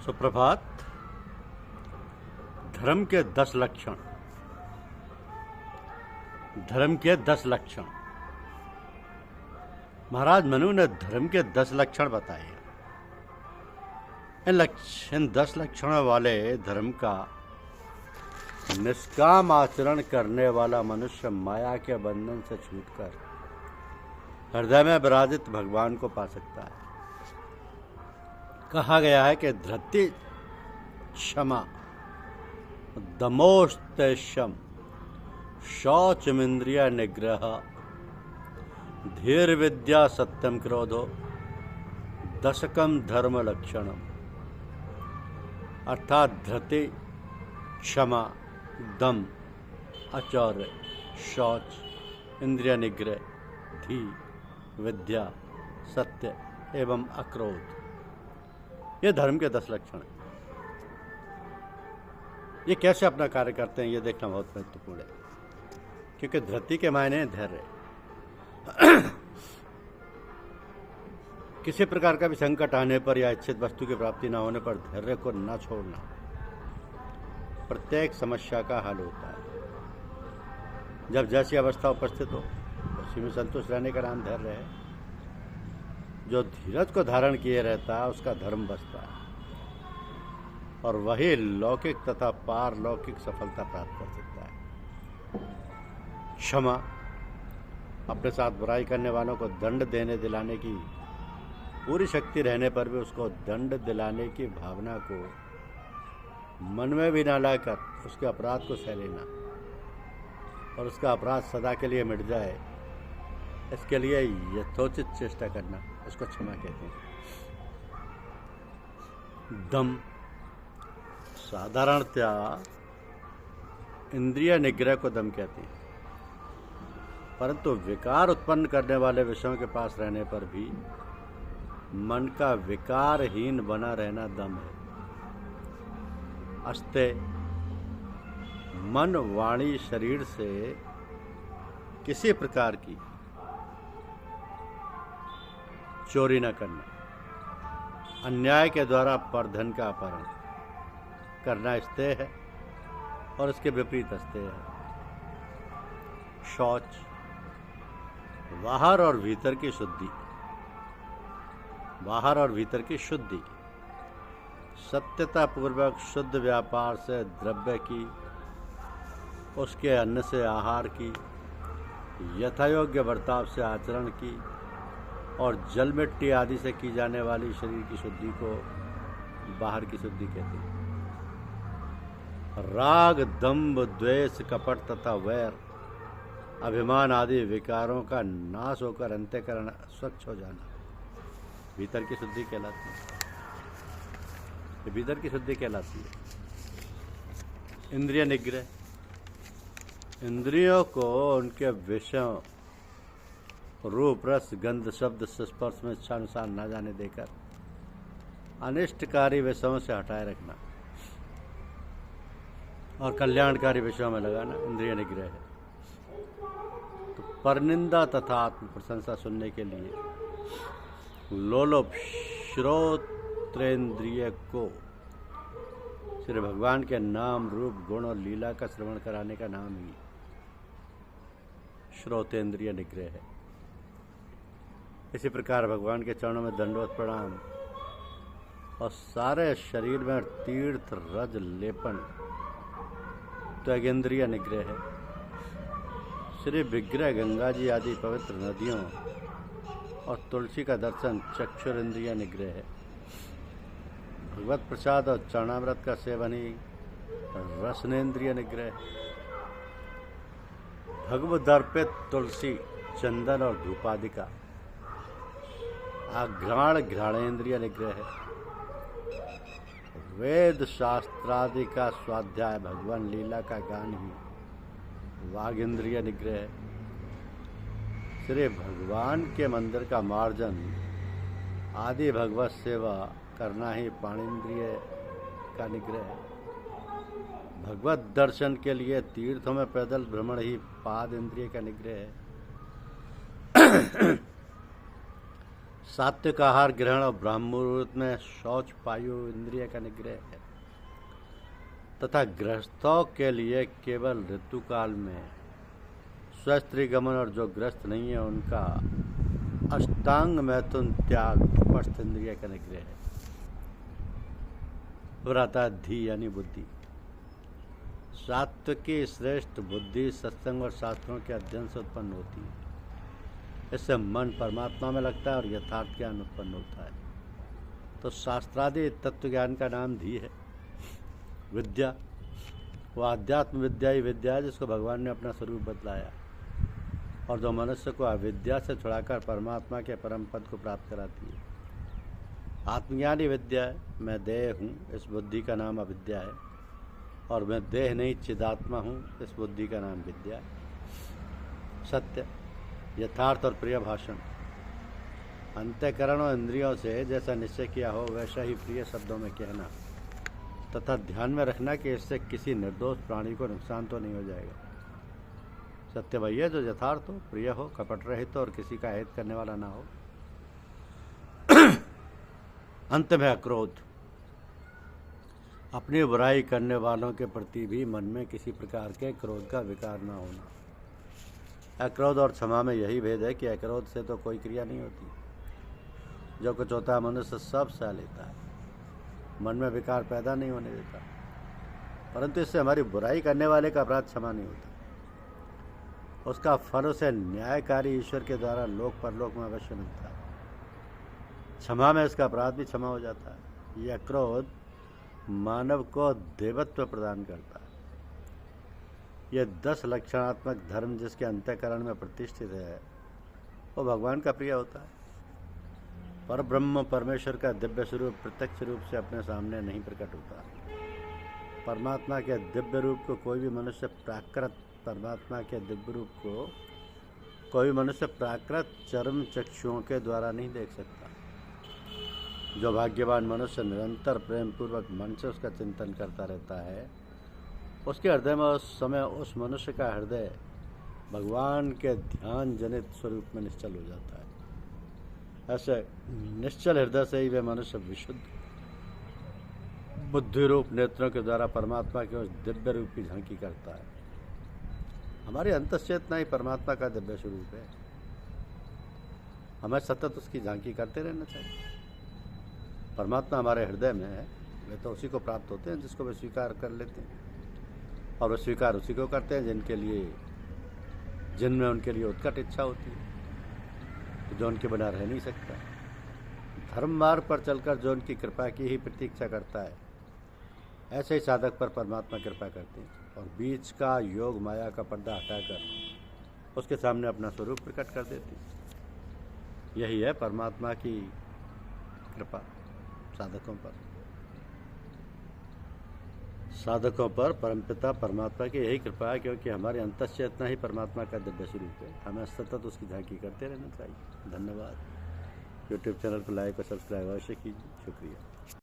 सुप्रभात। धर्म के 10 लक्षण। धर्म के 10 लक्षण। महाराज मनु ने धर्म के 10 लक्षण बताए। इन 10 लक्षणों वाले धर्म का निष्काम आचरण करने वाला मनुष्य माया के बंधन से छूटकर हृदय में विराजित भगवान को पा सकता है। कहा गया है कि धृति, क्षमा, दमोस्तेषम, शौचमिंद्रिय निग्रह, धीर विद्या, सत्यम क्रोधो, दशकम धर्म लक्षणम। अर्थात धृति, क्षमा, दम, आचर्य, शौच, इंद्रिय निग्रह, धी, विद्या, सत्य एवं अक्रोध, ये धर्म के 10 लक्षण हैं। ये कैसे अपना कार्य करते हैं ये देखना बहुत महत्वपूर्ण है, क्योंकि धृति के मायने धैर्य। किसी प्रकार का भी संकट आने पर या इच्छित वस्तु की प्राप्ति न होने पर धैर्य को न छोड़ना प्रत्येक समस्या का हल होता है। जब जैसी अवस्था उपस्थित हो उसी में संतुष्ट रहने का नाम धैर्य है। जो धीरज को धारण किए रहता है उसका धर्म बचता है और वही लौकिक तथा पारलौकिक सफलता प्राप्त कर सकता है। क्षमा, अपने साथ बुराई करने वालों को दंड देने दिलाने की पूरी शक्ति रहने पर भी उसको दंड दिलाने की भावना को मन में भी ना लाकर उसके अपराध को सह लेना और उसका अपराध सदा के लिए मिट जाए, इसके लिए यथोचित चेष्टा करना, उसको क्षमा कहते हैं। दम, साधारणतया इंद्रिय निग्रह को दम कहते हैं, परंतु विकार उत्पन्न करने वाले विषयों के पास रहने पर भी मन का विकारहीन बना रहना दम है। अस्ते, मन, वाणी, शरीर से किसी प्रकार की चोरी न करना, अन्याय के द्वारा परधन का अपहरण करना स्तेय है और इसके विपरीत अस्तेय है। शौच, बाहर और भीतर की शुद्धि, बाहर और भीतर की शुद्धि, सत्यता पूर्वक शुद्ध व्यापार से द्रव्य की, उसके अन्न से आहार की, यथायोग्य बर्ताव से आचरण की और जल मिट्टी आदि से की जाने वाली शरीर की शुद्धि को बाहर की शुद्धि कहते हैं। राग, दंभ, द्वेष, कपट तथा वैर, अभिमान आदि विकारों का नाश होकर अंतःकरण स्वच्छ हो जाना भीतर की शुद्धि कहलाती है। ये भीतर की शुद्धि कहलाती है। इंद्रिय निग्रह, इंद्रियों को उनके विषयों रूप, रस, गंध, शब्द, स्पर्श में इच्छानुसार न जाने देकर अनिष्टकारी विषयों से हटाए रखना और कल्याणकारी विषयों में लगाना इंद्रिय निग्रह है। तो परनिंदा तथा आत्म प्रशंसा सुनने के लिए लोलोप श्रोत्रेंद्रिय को श्री भगवान के नाम, रूप, गुण और लीला का श्रवण कराने का नाम ही श्रोतेंद्रिय निग्रह है। इसी प्रकार भगवान के चरणों में दंडवत प्रणाम और सारे शरीर में तीर्थ रज लेपन त्वगेंद्रिय निग्रह है। श्री विग्रह, गंगा जी आदि पवित्र नदियों और तुलसी का दर्शन चक्षुरेंद्रिय निग्रह है। भगवत प्रसाद और चरणामृत का सेवन ही रसनेन्द्रिय निग्रह है। भगवत दर्पित तुलसी, चंदन और धूपादि का आघ्राण घ्राणेन्द्रिय निग्रह है। वेद शास्त्रादि का स्वाध्याय, भगवान लीला का गान ही वागेंद्रिय निग्रह है। श्री भगवान के मंदिर का मार्जन आदि भगवत सेवा करना ही पाणिंद्रिय का निग्रह है। भगवत दर्शन के लिए तीर्थों में पैदल भ्रमण ही पाद इंद्रिय का निग्रह है। सात्विक आहार ग्रहण और ब्रह्ममुहूर्त में शौच पायु इंद्रिय का निग्रह है तथा गृहस्थों के लिए केवल ऋतुकाल में स्वस्थ्री गमन और जो ग्रस्त नहीं है उनका अष्टांग मैथुन त्याग उपस्थ इंद्रिय का निग्रह है। फिर आता है धी यानी बुद्धि। सात्विकी श्रेष्ठ बुद्धि सत्संग और शास्त्रों के अध्ययन से उत्पन्न होती है। इससे मन परमात्मा में लगता है और यथार्थ ज्ञान उत्पन्न होता है। तो शास्त्रादि तत्व ज्ञान का नाम धी है। विद्या वह आध्यात्म विद्या ही विद्या है जिसको भगवान ने अपना स्वरूप बतलाया और जो मनुष्य को अविद्या से छुड़ाकर परमात्मा के परम पद को प्राप्त कराती है। आत्मज्ञान ही विद्या है। मैं देह हूँ, इस बुद्धि का नाम अविद्या है, और मैं देह नहीं चिदात्मा हूँ, इस बुद्धि का नाम विद्या है। सत्य, यथार्थ और प्रिय भाषण। अंतःकरण और इंद्रियों से जैसा निश्चय किया हो वैसा ही प्रिय शब्दों में कहना तथा ध्यान में रखना कि इससे किसी निर्दोष प्राणी को नुकसान तो नहीं हो जाएगा। सत्य वही है जो यथार्थ हो, प्रिय हो, कपट रहित हो और किसी का हित करने वाला ना हो। अंत में अक्रोध। अपनी बुराई करने वालों के प्रति भी मन में किसी प्रकार के क्रोध का विकार न होना। अक्रोध और क्षमा में यही भेद है कि अक्रोध से तो कोई क्रिया नहीं होती, जो कुछ होता है मनुष्य सब सह लेता है, मन में विकार पैदा नहीं होने देता, परंतु इससे हमारी बुराई करने वाले का अपराध क्षमा नहीं होता। उसका फल उसे न्यायकारी ईश्वर के द्वारा लोक परलोक में अवश्य मिलता है। क्षमा में इसका अपराध भी क्षमा हो जाता है। यह क्रोध मानव को देवत्व प्रदान करता है। यह 10 लक्षणात्मक धर्म जिसके अंतःकरण में प्रतिष्ठित है वो भगवान का प्रिय होता है। पर ब्रह्म परमेश्वर का दिव्य स्वरूप प्रत्यक्ष रूप से अपने सामने नहीं प्रकट होता। परमात्मा के दिव्य रूप को कोई भी मनुष्य प्राकृत चर्म चक्षुओं के द्वारा नहीं देख सकता। जो भाग्यवान मनुष्य निरंतर प्रेम पूर्वक मन से उसका चिंतन करता रहता है, उसके हृदय में उस समय उस मनुष्य का हृदय भगवान के ध्यान जनित स्वरूप में निश्चल हो जाता है। ऐसे निश्चल हृदय से ही वे मनुष्य विशुद्ध बुद्धि रूप नेत्रों के द्वारा परमात्मा के उस दिव्य रूप की झांकी करता है। हमारी अंतश्चेतना ही परमात्मा का दिव्य स्वरूप है। हमें सतत उसकी झांकी करते रहना चाहिए। परमात्मा हमारे हृदय में है, वे तो उसी को प्राप्त होते हैं जिसको वे स्वीकार कर लेते हैं, और वे स्वीकार उसी को करते हैं जिनमें उनके लिए उत्कट इच्छा होती है, तो जो उनके बिना रह नहीं सकता। धर्म मार्ग पर चलकर जो उनकी कृपा की ही प्रतीक्षा करता है, ऐसे ही साधक पर परमात्मा कृपा करते हैं और बीच का योग माया का पर्दा हटाकर उसके सामने अपना स्वरूप प्रकट कर देते हैं। यही है परमात्मा की कृपा साधकों पर परमपिता परमात्मा की यही कृपा है, क्योंकि हमारे अंतश्चेतना ही परमात्मा का दिव्य स्वरूप है। हमें सतत उसकी झांकी करते रहना चाहिए। धन्यवाद। यूट्यूब चैनल को लाइक और सब्सक्राइब अवश्य कीजिए। शुक्रिया।